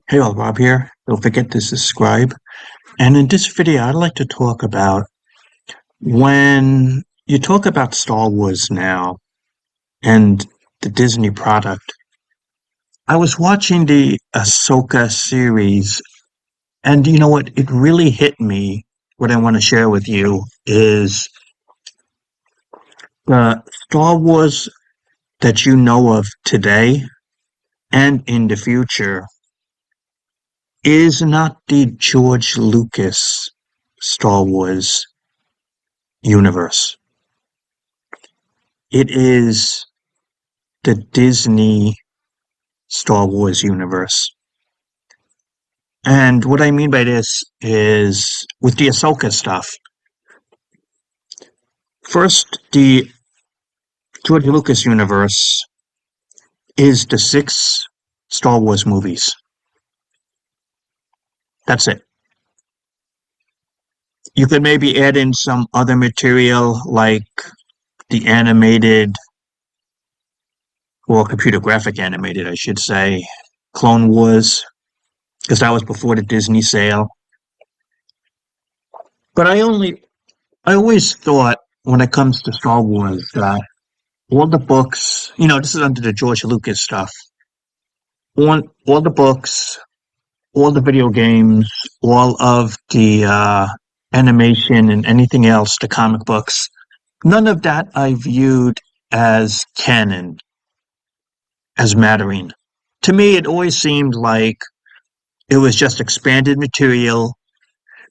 Hey all, Rob here. Don't forget to subscribe. And in this video, I'd like to talk about when you talk about Star Wars now and the Disney product. I was watching the Ahsoka series, and you know what? It really hit me. What I want to share with you is the Star Wars that you know of today and in the future is not the George Lucas Star Wars universe. It is the Disney Star Wars universe. And what I mean by this is with the Ahsoka stuff. First, the George Lucas universe is the six Star Wars movies. That's it. You could maybe add in some other material like the animated or computer graphic animated, I should say, Clone Wars, because that was before the Disney sale. But I always thought when it comes to Star Wars that all the books, this is under the George Lucas stuff, all the books, all the video games, all of the animation and anything else, the comic books, none of that I viewed as canon, as mattering. To me, it always seemed like it was just expanded material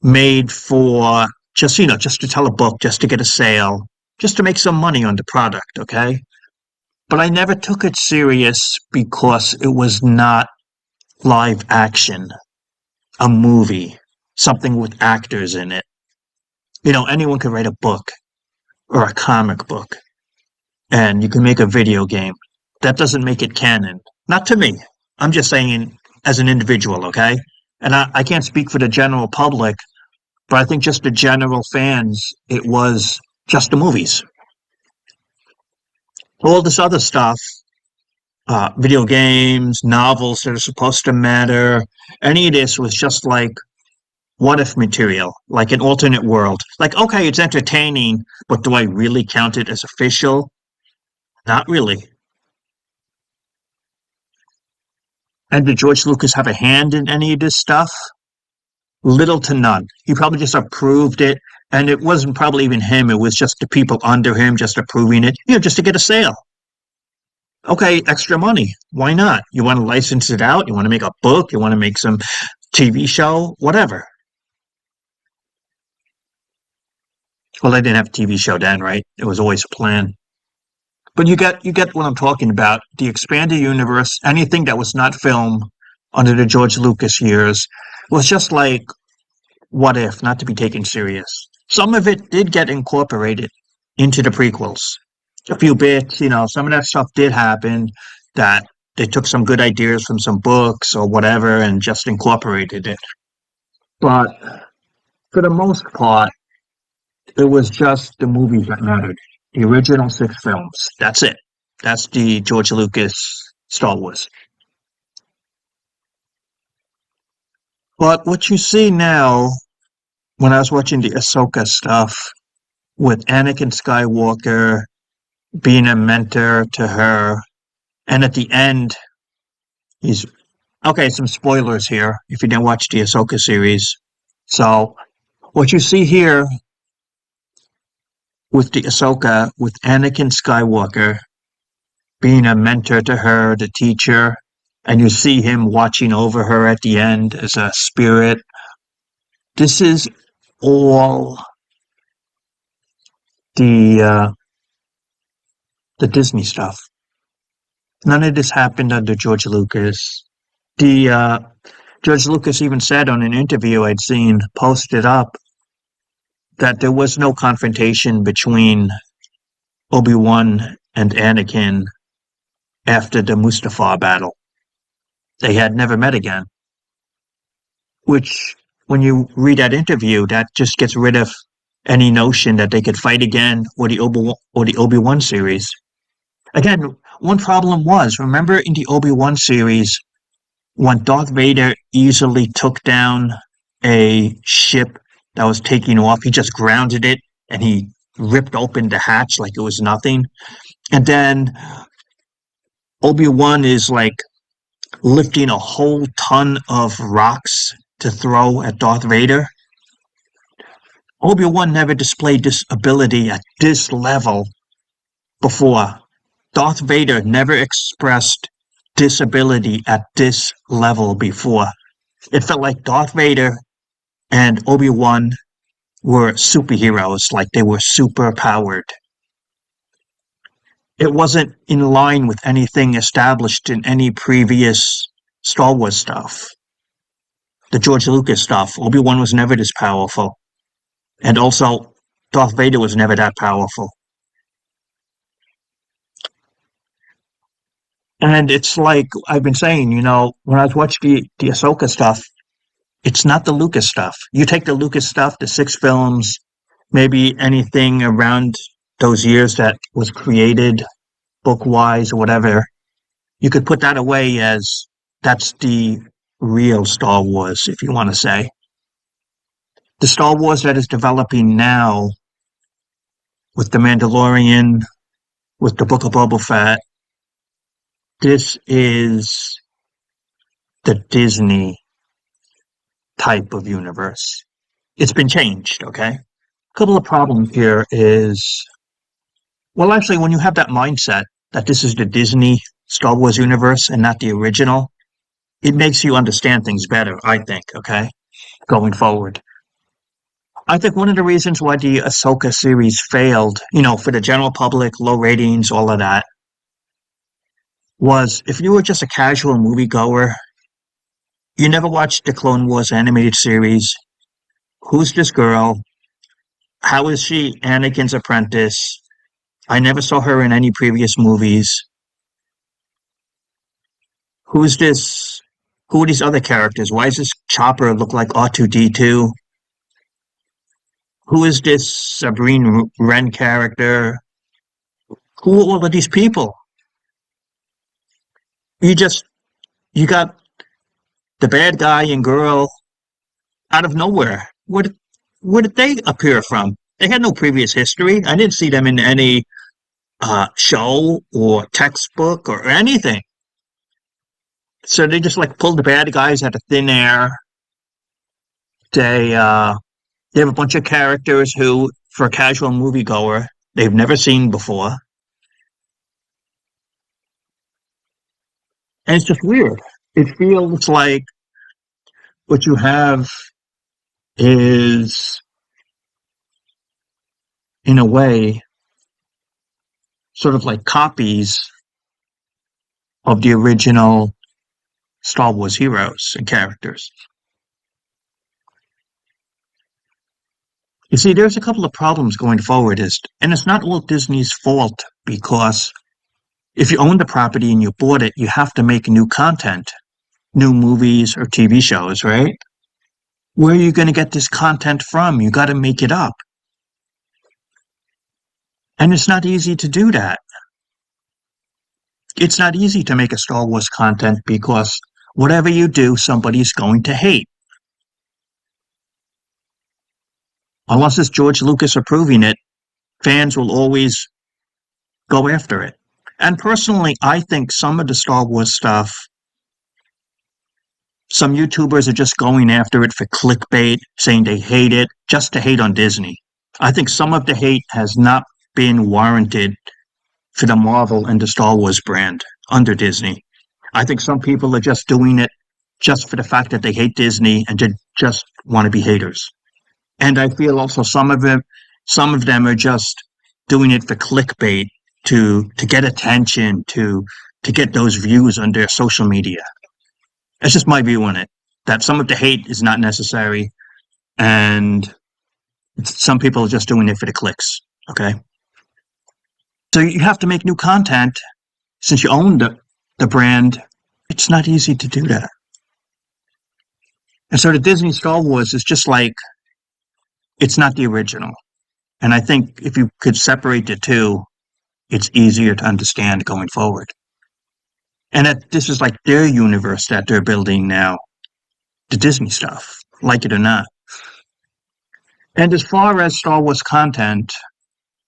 made for just to tell a book, just to get a sale, just to make some money on the product, okay? But I never took it serious because it was not live action, a movie, something with actors in it. Anyone could write a book or a comic book, and you can make a video game. That doesn't make it canon. Not to me. I'm just saying as an individual, okay? And I can't speak for the general public, but I think just the general fans, it was just the movies. All this other stuff, video games, novels that are supposed to matter, any of this was just like what if material, like an alternate world. Like, okay, it's entertaining, but do I really count it as official? Not really. And did George Lucas have a hand in any of this stuff? Little to none. He probably just approved it, and it wasn't probably even him. It was just the people under him just approving it, just to get a sale. Okay, extra money. Why not? You want to license it out? You want to make a book? You want to make some TV show? Whatever. Well, they didn't have a TV show then, right? It was always a plan. But you get what I'm talking about. The expanded universe, anything that was not film under the George Lucas years, was just like what if, not to be taken serious. Some of it did get incorporated into the prequels. A few bits, some of that stuff did happen that they took some good ideas from some books or whatever and just incorporated it. But for the most part, it was just the movies that mattered. The original six films. That's it. That's the George Lucas Star Wars. But what you see now, when I was watching the Ahsoka stuff with Anakin Skywalker being a mentor to her, and at the end, he's okay. Some spoilers here if you didn't watch the Ahsoka series. So, what you see here with the Ahsoka, with Anakin Skywalker being a mentor to her, the teacher, and you see him watching over her at the end as a spirit. This is all the Disney stuff. None of this happened under George Lucas. The George Lucas even said on an interview I'd seen posted up that there was no confrontation between Obi-Wan and Anakin after the Mustafar battle. They had never met again. Which, when you read that interview, that just gets rid of any notion that they could fight again or the Obi-Wan series. Again, one problem was, remember in the Obi-Wan series, when Darth Vader easily took down a ship that was taking off, he just grounded it and he ripped open the hatch like it was nothing. And then Obi-Wan is like lifting a whole ton of rocks to throw at Darth Vader. Obi-Wan never displayed this ability at this level before. Darth Vader never expressed this ability at this level before. It felt like Darth Vader and Obi-Wan were superheroes, like they were super powered. It wasn't in line with anything established in any previous Star Wars stuff. The George Lucas stuff, Obi-Wan was never this powerful. And also, Darth Vader was never that powerful. And it's like I've been saying, when I was watching the Ahsoka stuff, it's not the Lucas stuff. You take the Lucas stuff, the 6 films, maybe anything around those years that was created book wise or whatever, you could put that away as that's the real Star Wars, if you want to say. The Star Wars that is developing now with The Mandalorian, with the Book of Boba Fett, this is the Disney type of universe. It's been changed, okay? A couple of problems here is, well, actually, when you have that mindset that this is the Disney Star Wars universe and not the original, it makes you understand things better, I think, okay? Going forward. I think one of the reasons why the Ahsoka series failed, for the general public, low ratings, all of that, was if you were just a casual moviegoer, you never watched the Clone Wars animated series. Who's this girl? How is she Anakin's apprentice? I never saw her in any previous movies. Who's this? Who are these other characters? Why does this Chopper look like R2D2? Who is this Sabrine Wren character? Who are all of these people? You got the bad guy and girl out of nowhere. Where did they appear from? They had no previous history. I didn't see them in any show or textbook or anything. So they just like pulled the bad guys out of thin air. They have a bunch of characters who, for a casual moviegoer, they've never seen before. And it's just weird. It feels like what you have is, in a way, sort of like copies of the original Star Wars heroes and characters. You see, there's a couple of problems going forward, and it's not all Disney's fault, because if you own the property and you bought it, you have to make new content, new movies or TV shows, right? Where are you going to get this content from? You got to make it up. And it's not easy to do that. It's not easy to make a Star Wars content because whatever you do, somebody's going to hate. Unless it's George Lucas approving it, fans will always go after it. And personally, I think some of the Star Wars stuff, some YouTubers are just going after it for clickbait, saying they hate it, just to hate on Disney. I think some of the hate has not been warranted for the Marvel and the Star Wars brand under Disney. I think some people are just doing it just for the fact that they hate Disney and just want to be haters. And I feel also some of them are just doing it for clickbait to get attention, to get those views on their social media. It's just my view on it, that some of the hate is not necessary, and some people are just doing it for the clicks, okay? So you have to make new content. Since you own the brand, it's not easy to do that. And so the Disney Star Wars is just like, it's not the original. And I think if you could separate the two, it's easier to understand going forward. And that this is like their universe that they're building now, the Disney stuff, like it or not. And as far as Star Wars content,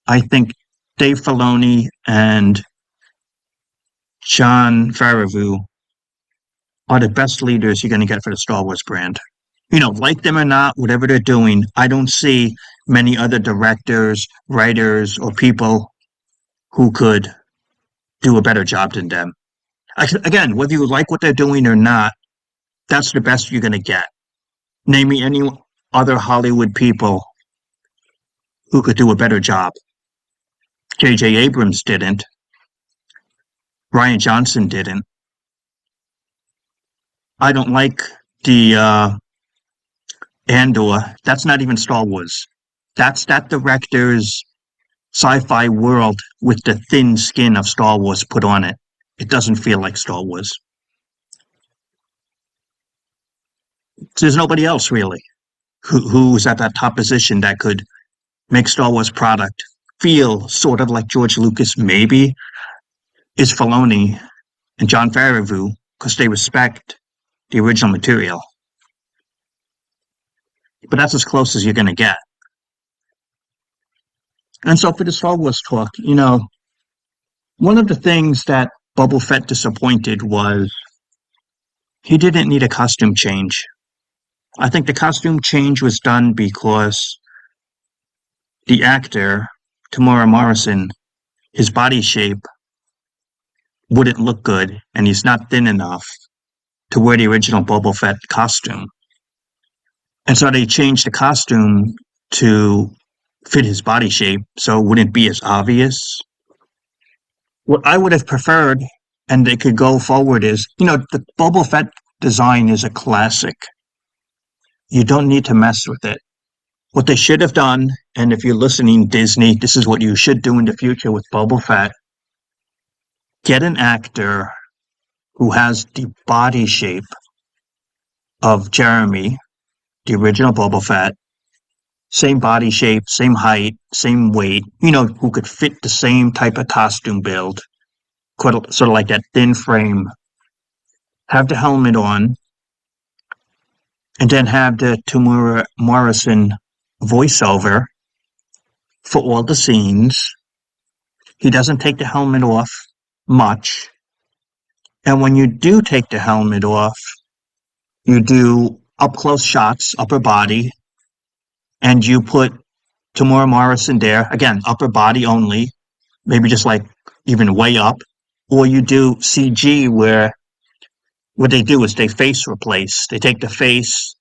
I think Dave Filoni and John Favreau are the best leaders you're going to get for the Star Wars brand. Like them or not, whatever they're doing, I don't see many other directors, writers, or people who could do a better job than them. Again, whether you like what they're doing or not, that's the best you're going to get. Name me any other Hollywood people who could do a better job. J.J. Abrams didn't. Ryan Johnson didn't. I don't like the Andor. That's not even Star Wars. That's that director's sci-fi world with the thin skin of Star Wars put on it. It doesn't feel like Star Wars. There's nobody else really who's at that top position that could make Star Wars product feel sort of like George Lucas maybe is Filoni and John Favreau because they respect the original material. But that's as close as you're going to get. And so for the Star Wars talk, one of the things that Boba Fett disappointed was he didn't need a costume change. I think the costume change was done because the actor, Tamora Morrison, his body shape wouldn't look good, and he's not thin enough to wear the original Boba Fett costume. And so they changed the costume to fit his body shape so it wouldn't be as obvious. What I would have preferred, and they could go forward, is the Boba Fett design is a classic. You don't need to mess with it. What they should have done, and if you're listening, Disney, this is what you should do in the future with Boba Fett. Get an actor who has the body shape of Jeremy, the original Boba Fett, same body shape, same height, same weight, who could fit the same type of costume build, sort of like that thin frame, have the helmet on, and then have the Tamura Morrison voiceover for all the scenes. He doesn't take the helmet off much. And when you do take the helmet off, you do up close shots, upper body, and you put Tamura Morrison there, again, upper body only, maybe just like even way up, or you do CG where what they do is they face replace. They take the face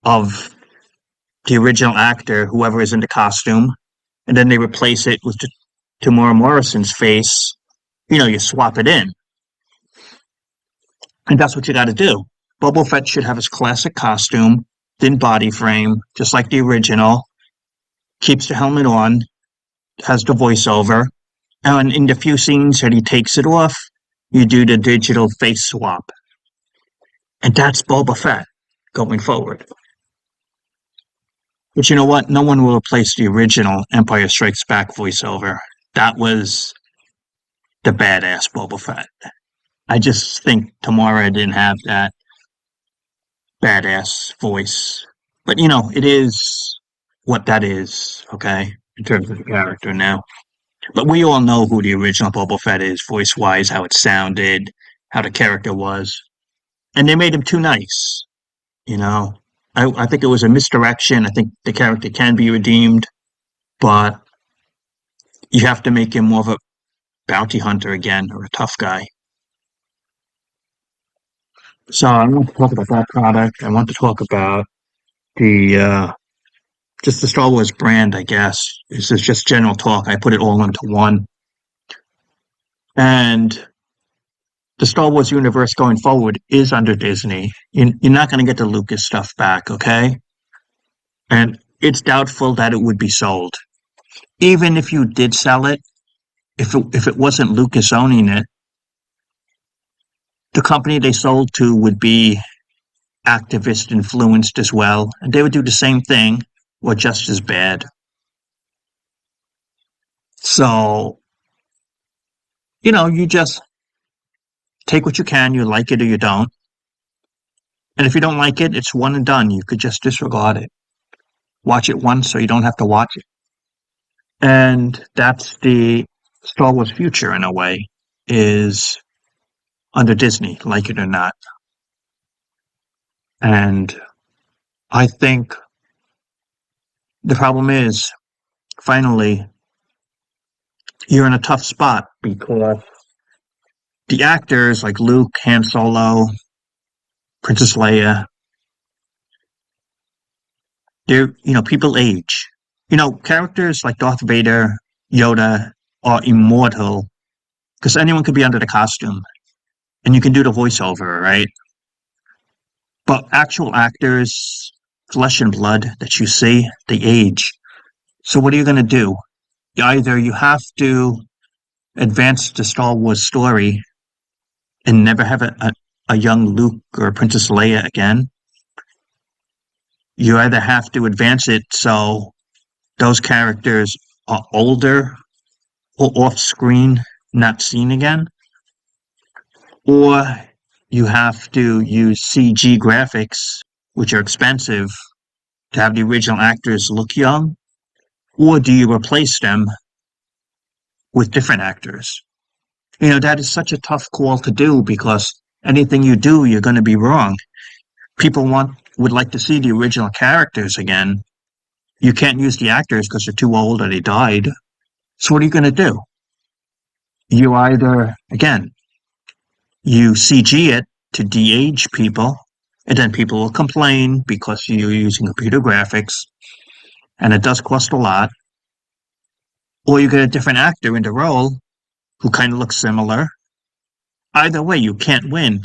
of the original actor, whoever is in the costume, and then they replace it with Tamura Morrison's face. You swap it in. And that's what you got to do. Boba Fett should have his classic costume, thin body frame, just like the original, keeps the helmet on, has the voiceover, and in the few scenes that he takes it off, you do the digital face swap. And that's Boba Fett going forward. But you know what? No one will replace the original Empire Strikes Back voiceover. That was the badass Boba Fett. I just think Tamara didn't have that badass voice. But it is what that is, okay, in terms of the character now. But we all know who the original Boba Fett is, voice wise, how it sounded, how the character was. And they made him too nice. I think it was a misdirection. I think the character can be redeemed, but you have to make him more of a bounty hunter again or a tough guy. So I want to talk about that product. I want to talk about the just the Star Wars brand, I guess. This is just general talk. I put it all into one. And the Star Wars universe going forward is under Disney. You're not going to get the Lucas stuff back, okay? And it's doubtful that it would be sold. Even if you did sell it, if it wasn't Lucas owning it, the company they sold to would be activist influenced as well, and they would do the same thing or just as bad. So, you just Take what you can, you like it or you don't. And if you don't like it, it's one and done. You could just disregard it. Watch it once so you don't have to watch it. And that's the Star Wars future in a way, is under Disney, like it or not. And I think the problem is, finally, you're in a tough spot because the actors like Luke, Han Solo, Princess Leia, people age. Characters like Darth Vader, Yoda are immortal because anyone could be under the costume and you can do the voiceover, right? But actual actors, flesh and blood that you see, they age. So what are you going to do? Either you have to advance the Star Wars story and never have a young Luke or Princess Leia again. You either have to advance it so those characters are older or off screen, not seen again, or you have to use CG graphics, which are expensive, to have the original actors look young, or do you replace them with different actors? That is such a tough call to do because anything you do, you're going to be wrong. People would like to see the original characters again. You can't use the actors because they're too old or they died. So what are you going to do? You either, again, you CG it to de-age people, and then people will complain because you're using computer graphics, and it does cost a lot. Or you get a different actor in the role who kind of looks similar. Either way, you can't win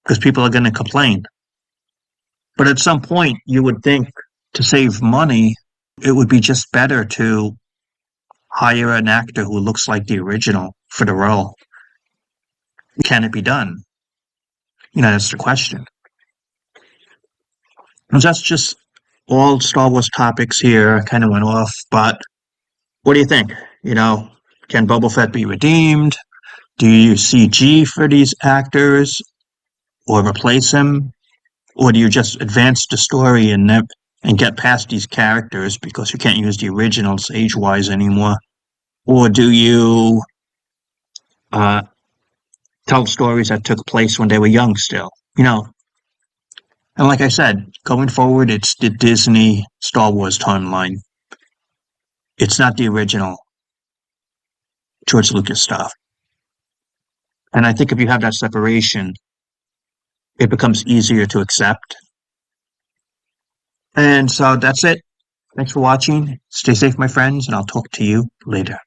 because people are going to complain. But at some point, you would think to save money, it would be just better to hire an actor who looks like the original for the role. Can it be done? That's the question. And that's just all Star Wars topics here. I kind of went off, but what do you think? Can Boba Fett be redeemed? Do you use CG for these actors or replace him? Or do you just advance the story and get past these characters because you can't use the originals age-wise anymore? Or do you uh, tell stories that took place when they were young still? And like I said, going forward, it's the Disney Star Wars timeline. It's not the original George Lucas stuff. And I think if you have that separation, it becomes easier to accept. And so that's it. Thanks for watching. Stay safe, my friends, and I'll talk to you later.